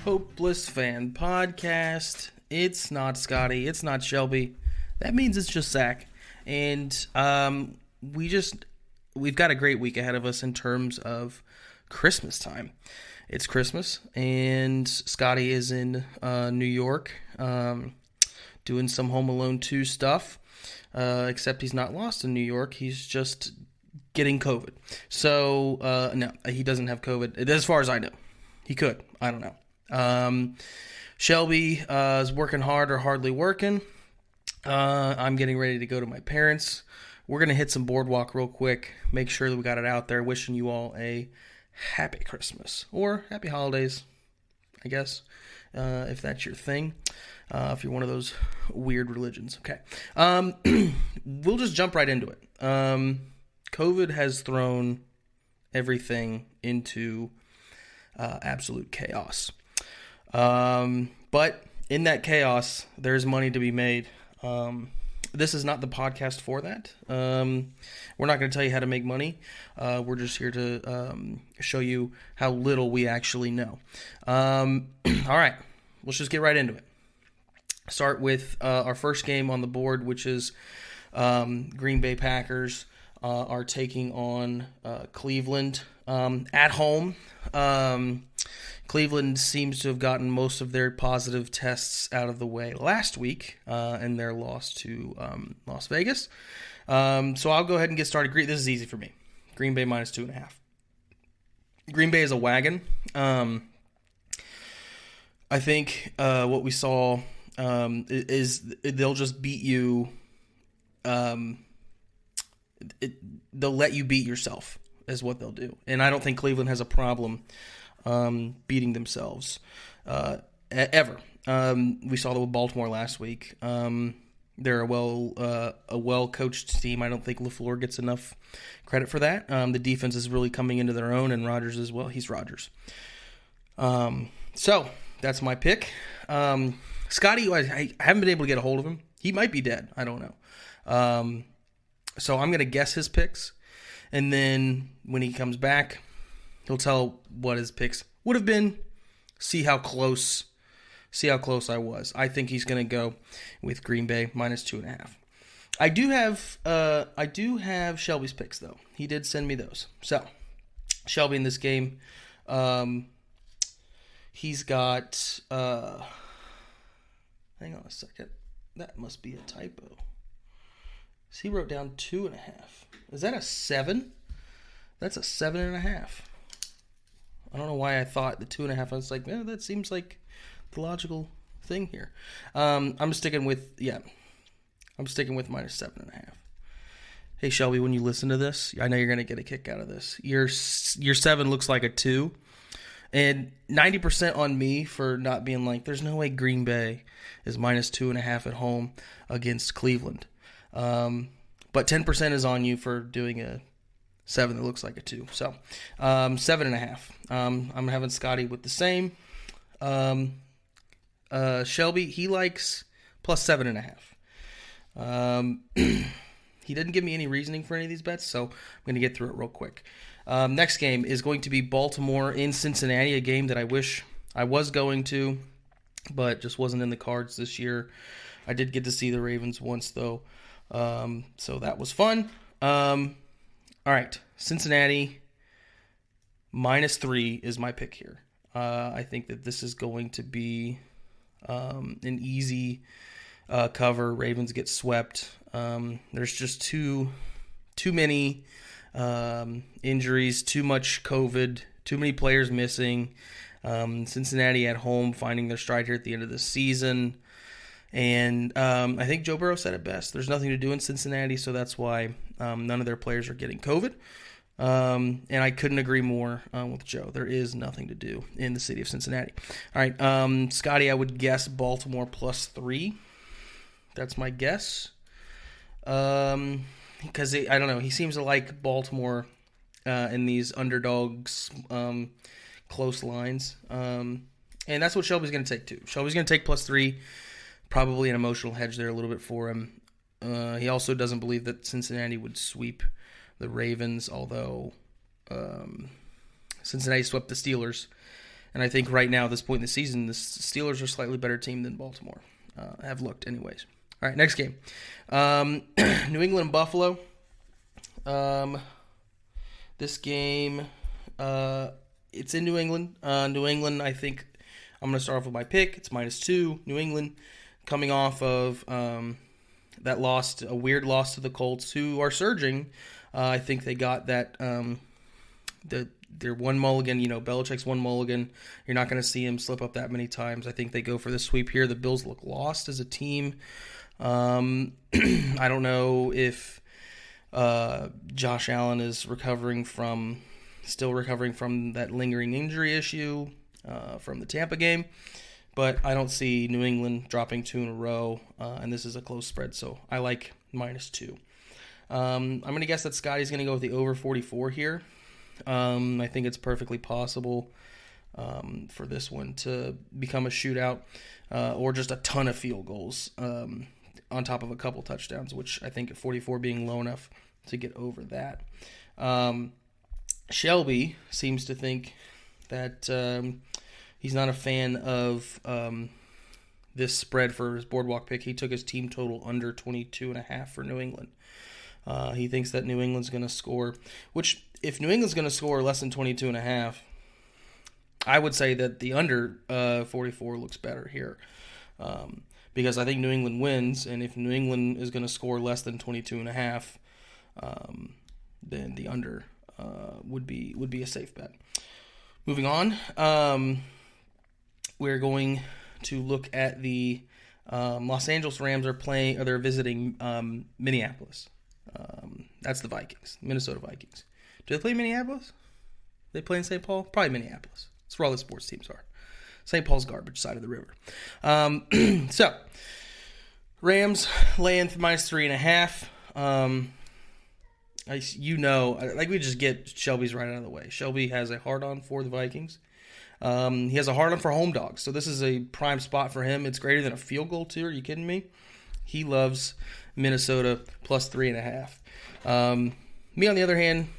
Hopeless Fan Podcast. It's not Scotty. It's not Shelby. That means it's just Zack. And we've got a great week ahead of us in terms of Christmas time. It's Christmas, and Scotty is in New York doing some Home Alone 2 stuff. Except he's not lost in New York. He's just getting COVID. So, no, he doesn't have COVID, as far as I know. He could. I don't know. Shelby is working hard or hardly working. I'm getting ready to go to my parents. We're going to hit some Boardwalk real quick. Make sure that we got it out there. Wishing you all a happy Christmas. Or happy holidays, I guess, if that's your thing. If you're one of those weird religions. Okay. We'll just jump right into it. COVID has thrown everything into absolute chaos. But in that chaos, there's money to be made. This is not the podcast for that. We're not going to tell you how to make money. We're just here to show you how little we actually know. All right. Let's just get right into it. Start with our first game on the board, which is Green Bay Packers are taking on Cleveland at home. Cleveland seems to have gotten most of their positive tests out of the way last week in their loss to Las Vegas. So I'll go ahead and get started. This is easy for me. Green Bay minus 2.5. Green Bay is a wagon. I think what we saw is they'll just beat you. They'll let you beat yourself is what they'll do. And I don't think Cleveland has a problem beating themselves ever. We saw that with Baltimore last week. They're a well-coached team. I don't think LaFleur gets enough credit for that. The defense is really coming into their own, and Rodgers as well. He's Rodgers. So that's my pick. Scotty, I haven't been able to get a hold of him. He might be dead. I don't know. So I'm going to guess his picks, and then when he comes back, he'll tell what his picks would have been. See how close I was. I think he's going to go with Green Bay minus 2.5. I do have Shelby's picks though. He did send me those. So Shelby in this game, he's got. Hang on a second. That must be a typo. So he wrote down 2.5. Is that a 7? That's a 7.5. I don't know why I thought the 2.5. I was like, yeah, that seems like the logical thing here. I'm sticking with minus 7.5. Hey Shelby, when you listen to this, I know you're gonna get a kick out of this. Your 7 looks like a 2, and 90% on me for not being like, there's no way Green Bay is minus 2.5 at home against Cleveland. But 10% is on you for doing a 7 that looks like a 2. So 7.5. I'm having Scotty with the same. Shelby, he likes plus 7.5. He didn't give me any reasoning for any of these bets, so I'm going to get through it real quick. Next game is going to be Baltimore in Cincinnati, a game that I wish I was going to, but just wasn't in the cards this year. I did get to see the Ravens once, though, so that was fun. All right, Cincinnati minus 3 is my pick here. I think that this is going to be an easy cover. Ravens get swept. There's just too many injuries, too much COVID, too many players missing. Cincinnati at home finding their stride here at the end of the season. And I think Joe Burrow said it best. There's nothing to do in Cincinnati, so that's why none of their players are getting COVID. And I couldn't agree more with Joe. There is nothing to do in the city of Cincinnati. All right, Scotty, I would guess Baltimore plus 3. That's my guess. Because I don't know. He seems to like Baltimore in these underdogs, close lines. And that's what Shelby's going to take, too. Shelby's going to take plus 3. Probably an emotional hedge there a little bit for him. He also doesn't believe that Cincinnati would sweep the Ravens, although Cincinnati swept the Steelers And I think right now, at this point in the season, the Steelers are a slightly better team than Baltimore. Have looked anyways. All right, next game. New England and Buffalo. This game, it's in New England. New England, I think I'm going to start off with my pick. It's -2. New England coming off of that loss, a weird loss to the Colts, who are surging. I think they got that their one mulligan, Belichick's one mulligan. You're not going to see him slip up that many times. I think they go for the sweep here. The Bills look lost as a team. I don't know if Josh Allen is still recovering from that lingering injury issue from the Tampa game. But I don't see New England dropping 2 in a row, and this is a close spread, so I like -2. I'm going to guess that Scotty's going to go with the over 44 here. I think it's perfectly possible for this one to become a shootout or just a ton of field goals on top of a couple touchdowns, which I think at 44 being low enough to get over that. Shelby seems to think that he's not a fan of this spread for his Boardwalk pick. He took his team total under 22.5 for New England. He thinks that New England's going to score, which if New England's going to score less than 22.5, I would say that the under 44 looks better here. Because I think New England wins, and if New England is going to score less than 22.5, then the under would be a safe bet. Moving on, we're going to look at the Los Angeles Rams they're visiting Minneapolis. That's the Vikings, Minnesota Vikings. Do they play Minneapolis? They play in St. Paul? Probably Minneapolis. That's where all the sports teams are. St. Paul's garbage side of the river. So, Rams laying -3.5. We just get Shelby's right out of the way. Shelby has a hard-on for the Vikings. He has a hard-on for home dogs, so this is a prime spot for him. It's greater than a field goal, too. Are you kidding me? He loves Minnesota +3.5. Me, on the other hand,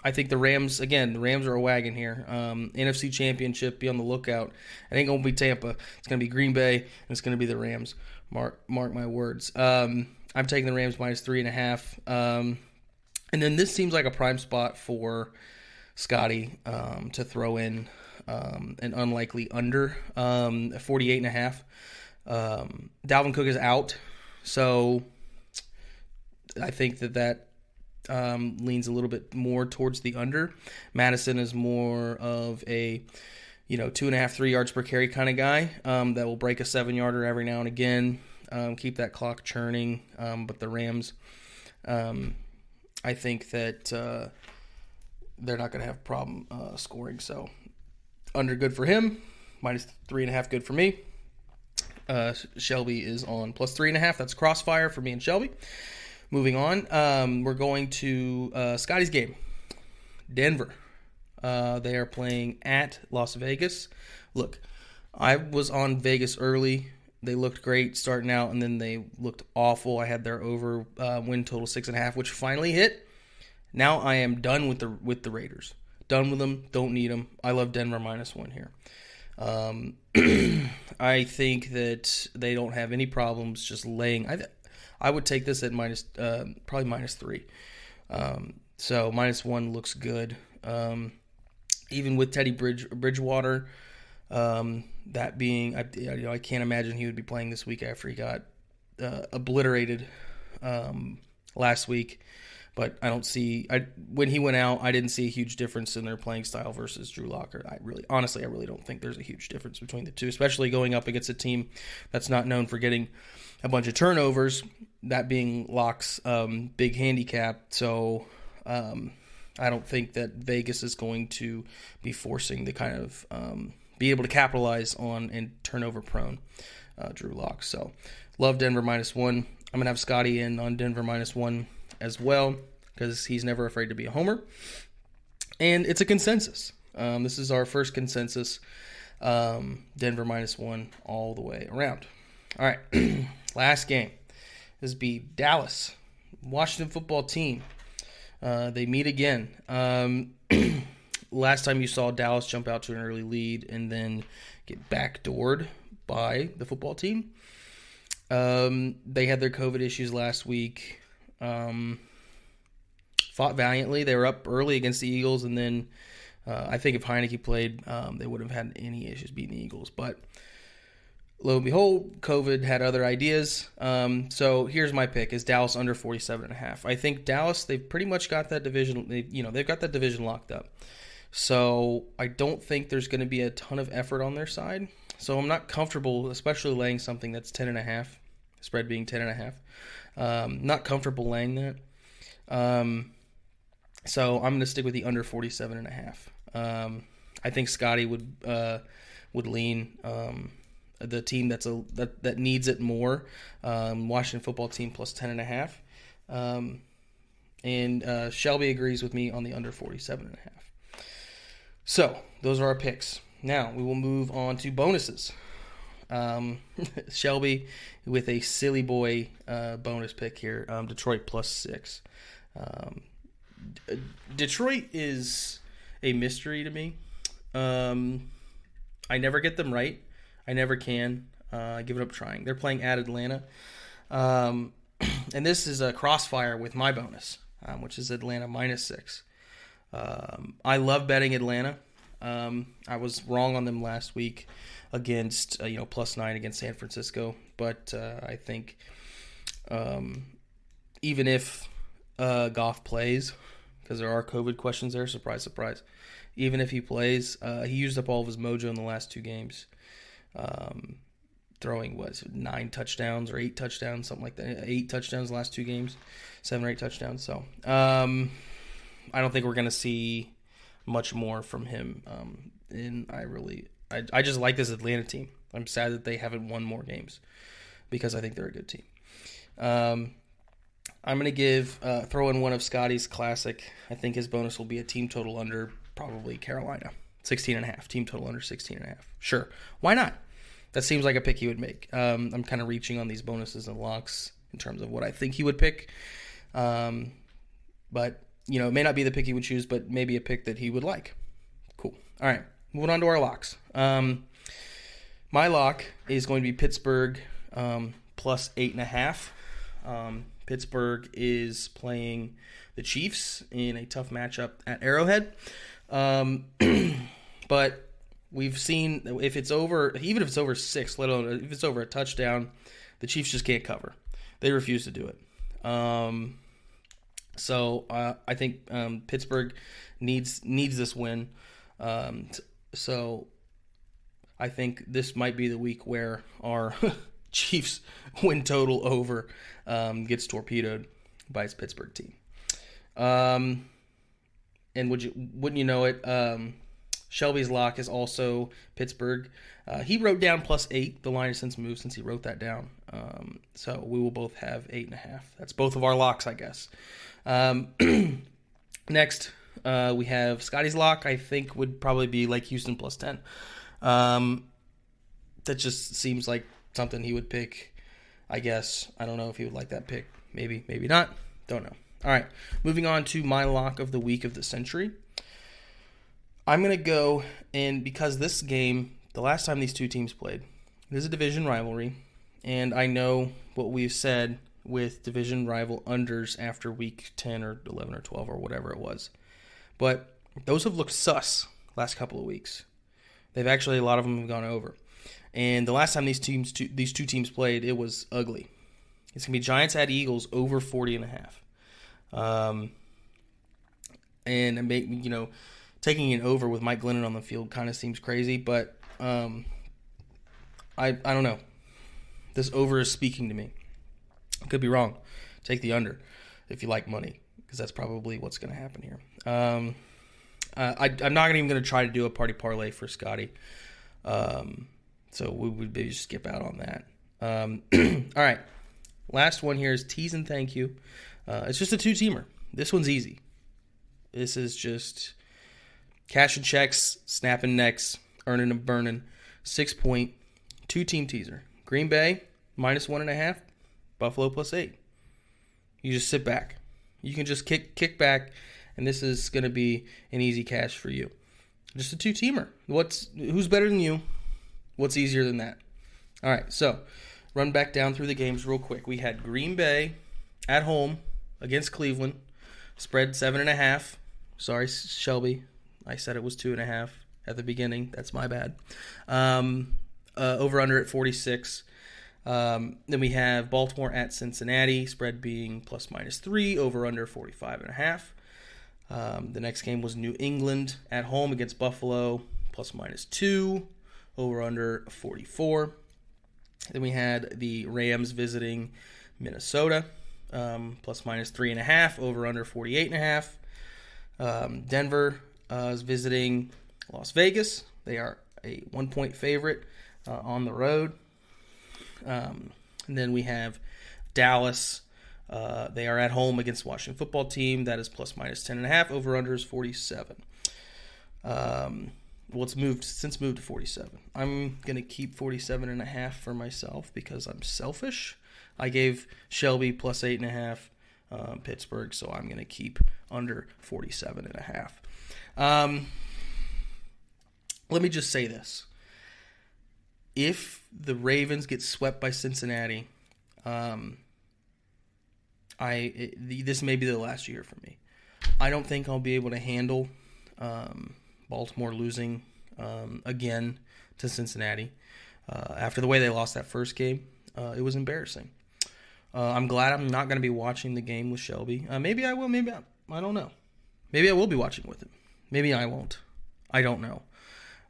I think the Rams are a wagon here. NFC Championship, be on the lookout. It ain't going to be Tampa. It's going to be Green Bay, and it's going to be the Rams. Mark my words. I'm taking the Rams -3.5. And then this seems like a prime spot for Scotty to throw in an unlikely under 48.5. Dalvin Cook is out, so I think that leans a little bit more towards the under. Madison is more of a 2.5, 3 yards per carry kind of guy that will break a 7-yarder every now and again, keep that clock churning. But the Rams, I think that they're not going to have a problem scoring. So under good for him, -3.5 good for me. Shelby is on +3.5. That's crossfire for me and Shelby. Moving on, we're going to Scotty's game. Denver. They are playing at Las Vegas. Look, I was on Vegas early. They looked great starting out, and then they looked awful. I had their over win total 6.5, which finally hit. Now I am done with the Raiders. Done with them. Don't need them. I love Denver -1 here. I think that they don't have any problems just laying. I would take this at probably -3. So -1 looks good. Even with Teddy Bridgewater, that being, I can't imagine he would be playing this week after he got obliterated last week. But I don't see when he went out, I didn't see a huge difference in their playing style versus Drew Locker. I really don't think there's a huge difference between the two, especially going up against a team that's not known for getting a bunch of turnovers, that being Locke's big handicap. So I don't think that Vegas is going to be forcing the kind of be able to capitalize on and turnover prone Drew Lock. So love Denver -1. I'm going to have Scotty in on Denver -1 as well, because he's never afraid to be a homer. And it's a consensus. This is our first consensus. Denver -1 all the way around. All right, last game. This be Dallas, Washington football team. They meet again. last time you saw Dallas jump out to an early lead and then get backdoored by the football team. They had their COVID issues last week. Fought valiantly. They were up early against the Eagles, and then I think if Heineke played, they wouldn't have had any issues beating the Eagles. But lo and behold, COVID had other ideas. So here's my pick: is Dallas under 47.5. I think Dallas, they've pretty much got that division. They've got that division locked up. So I don't think there's going to be a ton of effort on their side. So I'm not comfortable, especially laying something that's 10.5. Spread being 10.5. Not comfortable laying that. So I'm going to stick with the under 47.5. I think Scotty would lean the team that needs it more. Washington football team plus 10.5. And Shelby agrees with me on the under 47.5. So those are our picks. Now we will move on to bonuses. Shelby with a silly boy bonus pick here. Detroit plus 6. Detroit is a mystery to me. I never get them right. I never can. I give it up trying. They're playing at Atlanta. And this is a crossfire with my bonus, which is Atlanta minus 6. I love betting Atlanta. I was wrong on them last week against, plus 9 against San Francisco. But I think even if Goff plays, because there are COVID questions there, surprise, surprise. Even if he plays, he used up all of his mojo in the last 2 games. Throwing 9 touchdowns or 8 touchdowns, something like that. 8 touchdowns the last 2 games, 7 or 8 touchdowns. So I don't think we're going to see much more from him. And I just like this Atlanta team. I'm sad that they haven't won more games because I think they're a good team. I'm going to throw in one of Scotty's classic. I think his bonus will be a team total under probably Carolina. 16.5. Team total under 16.5. Sure. Why not? That seems like a pick he would make. I'm kind of reaching on these bonuses and locks in terms of what I think he would pick. But, it may not be the pick he would choose, but maybe a pick that he would like. Cool. All right. Moving on to our locks. My lock is going to be Pittsburgh plus 8.5. Pittsburgh is playing the Chiefs in a tough matchup at Arrowhead. But we've seen if it's over, even if it's over 6, let alone if it's over a touchdown, the Chiefs just can't cover. They refuse to do it. So I think Pittsburgh needs this win. So I think this might be the week where our Chiefs win total over gets torpedoed by his Pittsburgh team. And wouldn't you know it, Shelby's lock is also Pittsburgh. He wrote down plus 8. The line has since moved since he wrote that down. So we will both have 8.5. That's both of our locks, I guess. Next, we have Scotty's lock. I think would probably be like Houston plus 10. That just seems like something he would pick, I guess. I don't know if he would like that pick. Maybe, maybe not. Don't know. All right, moving on to my lock of the week of the century. I'm going to go, and because this game, the last time these two teams played, it is a division rivalry, and I know what we've said with division rival unders after week 10 or 11 or 12 or whatever it was. But those have looked sus last couple of weeks. They've actually, a lot of them have gone over. And the last time these two teams played, it was ugly. It's going to be Giants at Eagles over 40.5. And taking it over with Mike Glennon on the field kind of seems crazy, but I don't know. This over is speaking to me. I could be wrong. Take the under if you like money, because that's probably what's going to happen here. I'm not even going to try to do a party parlay for Scotty. So we would maybe just skip out on that. All right. Last one here is tease and thank you. It's just a 2-teamer. This one's easy. This is just cash and checks, snapping necks, earning and burning. 6-point, 2-team teaser. Green Bay, minus 1.5. Buffalo, plus 8. You just sit back. You can just kick back, and this is going to be an easy cash for you. Just a two-teamer. Who's better than you? What's easier than that? All right, so run back down through the games real quick. We had Green Bay at home against Cleveland. Spread 7.5. Sorry, Shelby. I said it was 2.5 at the beginning. That's my bad. Over under at 46. Then we have Baltimore at Cincinnati. Spread being ±3. Over under 45.5. The next game was New England at home against Buffalo. ±2. Over under 44. Then we had the Rams visiting Minnesota. ±3.5. Over under 48.5. Denver is visiting Las Vegas. They are a 1-point favorite on the road. And then we have Dallas. They are at home against the Washington football team. That is ±10.5. Over under is 47. Well, it's moved to 47. I'm going to keep 47.5 for myself because I'm selfish. I gave Shelby +8.5 Pittsburgh, so I'm going to keep under 47.5. Let me just say this. If the Ravens get swept by Cincinnati, this may be the last year for me. I don't think I'll be able to handle Baltimore losing again to Cincinnati. After the way they lost that first game, it was embarrassing. I'm glad I'm not going to be watching the game with Shelby. Maybe I will, maybe I don't know. Maybe I will be watching with him. Maybe I won't. I don't know.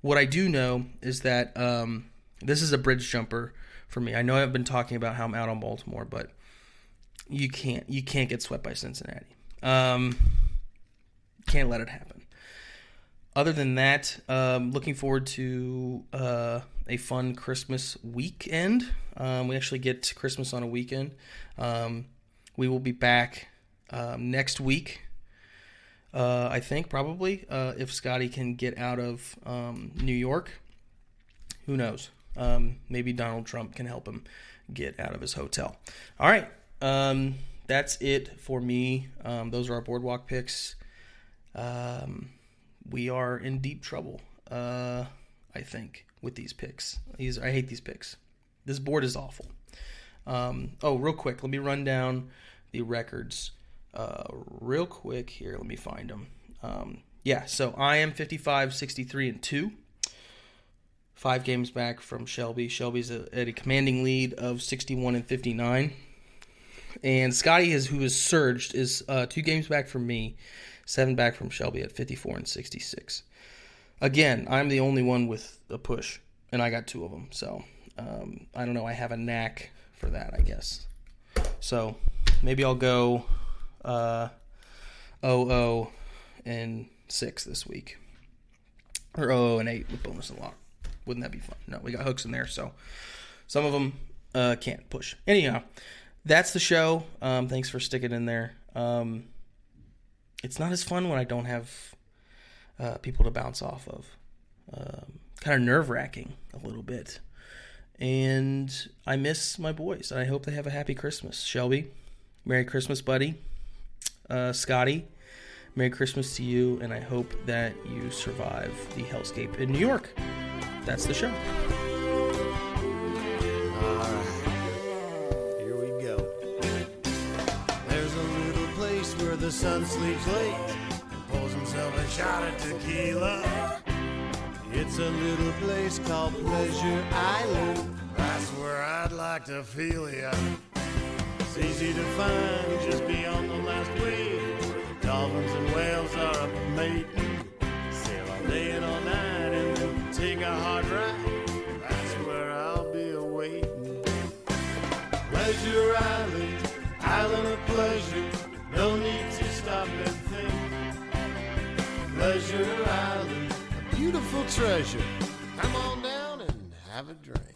What I do know is that this is a bridge jumper for me. I know I've been talking about how I'm out on Baltimore, but you can't get swept by Cincinnati. Can't let it happen. Other than that, looking forward to a fun Christmas weekend. We actually get Christmas on a weekend. We will be back next week, I think, probably, if Scotty can get out of New York. Who knows? Maybe Donald Trump can help him get out of his hotel. All right. That's it for me. Those are our Boardwalk picks. We are in deep trouble, I think, with these picks. I hate these picks. This board is awful. Real quick, let me run down the records real quick here. Let me find them. So I am 55, 63, and 2. 5 games back from Shelby. Shelby's at a commanding lead of 61 and 59. And Scotty, who has surged, is 2 games back from me, 7 back from Shelby at 54 and 66. Again, I'm the only one with a push, and I got 2 of them. So, I don't know. I have a knack for that, I guess. So, maybe I'll go 0-0 and 6 this week. Or 0-0 and 8 with bonus and lock. Wouldn't that be fun? No, we got hooks in there, so some of them can't push. Anyhow, that's the show. Thanks for sticking in there. It's not as fun when I don't have people to bounce off of. Kind of nerve-wracking a little bit. And I miss my boys. I hope they have a happy Christmas. Shelby, Merry Christmas, buddy. Scotty, Merry Christmas to you, and I hope that you survive the hellscape in New York. That's the show. Alright, here we go. There's a little place where the sun sleeps late and pulls himself a shot of tequila. It's a little place called Pleasure Island. That's where I'd like to feel ya. It's easy to find just beyond the last wave, where the dolphins and whales are up mating. Sail all day and all night and then take a hard ride. That's where I'll be awaiting. Pleasure Island, island of pleasure. No need to stop and think. Pleasure Island, a beautiful treasure. Come on down and have a drink.